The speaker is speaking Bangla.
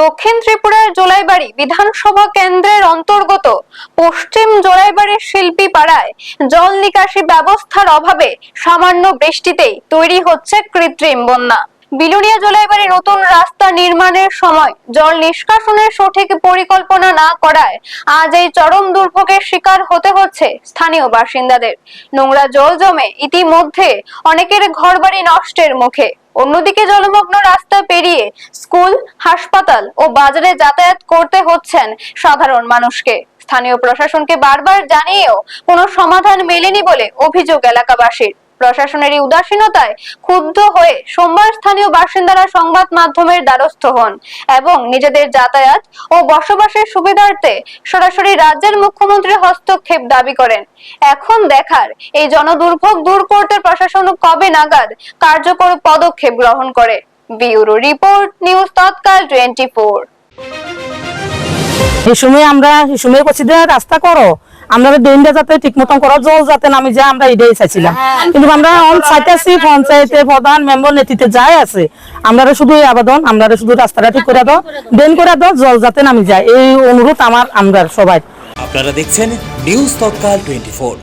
দক্ষিণ ত্রিপুরার জোলাইবাড়ি বিধানসভা কেন্দ্রের অন্তর্গত পশ্চিম জোলাইবাড়ির শিল্পী পাড়ায় জল নিকাশি ব্যবস্থার অভাবে সামান্য বৃষ্টিতেই তৈরি হচ্ছে কৃত্রিম বন্যা। বিলুনিয়া জোলাইবাড়ি নতুন রাস্তা নির্মাণের সময় জল নিষ্কাশনের সঠিক পরিকল্পনা না করায় আজ এই চরম দুর্ভোগের শিকার হতে হচ্ছে স্থানীয় বাসিন্দাদের। নোংরা জল জমে ইতিমধ্যে অনেকের ঘরবাড়ি নষ্টের মুখে। অন্যদিকে জলমগ্ন রাস্তা পেরিয়ে স্কুল, হাসপাতাল ও বাজারে যাতায়াত করতে হচ্ছেন সাধারণ মানুষকে। স্থানীয় প্রশাসনকে বারবার জানিয়েও কোনো সমাধান মেলেনি বলে অভিযোগ এলাকাবাসীর। প্রশাসনের এই উদাসীনতায় ক্ষুব্ধ হয়ে সোমবার স্থানীয় বাসিন্দারা সংবাদ মাধ্যমের দ্বারস্থ হন এবং নিজেদের যাতায়াত ও বসবাসের সুবিধার্থে সরাসরি রাজ্যের মুখ্যমন্ত্রীর হস্তক্ষেপ দাবি করেন। এখন দেখার এই জনদুর্ভোগ দূর করতে প্রশাসন কবে নাগাদ কার্যকর পদক্ষেপ গ্রহণ করে। ব্যুরো রিপোর্ট, নিউজ তৎকাল 24। এই সময় করছি যে রাস্তা করো, আমরা ড্রেনটা যাতে ঠিক মতন করো, জল যাতে নামি যায়, আমরা এটাই চাইছিলাম। কিন্তু আমরা চাইতেছি পঞ্চায়েতে প্রধান মেম্বার নেতৃত্বে যাই আছে, আমরা শুধু এই আবেদন, আমরা শুধু রাস্তাটা ঠিক করে দাও, ড্রেন করে দাও, জল যাতে নামি যায়, এই অনুরোধ আমরা সবাই। আপনারা দেখছেন নিউজ তৎকাল 24।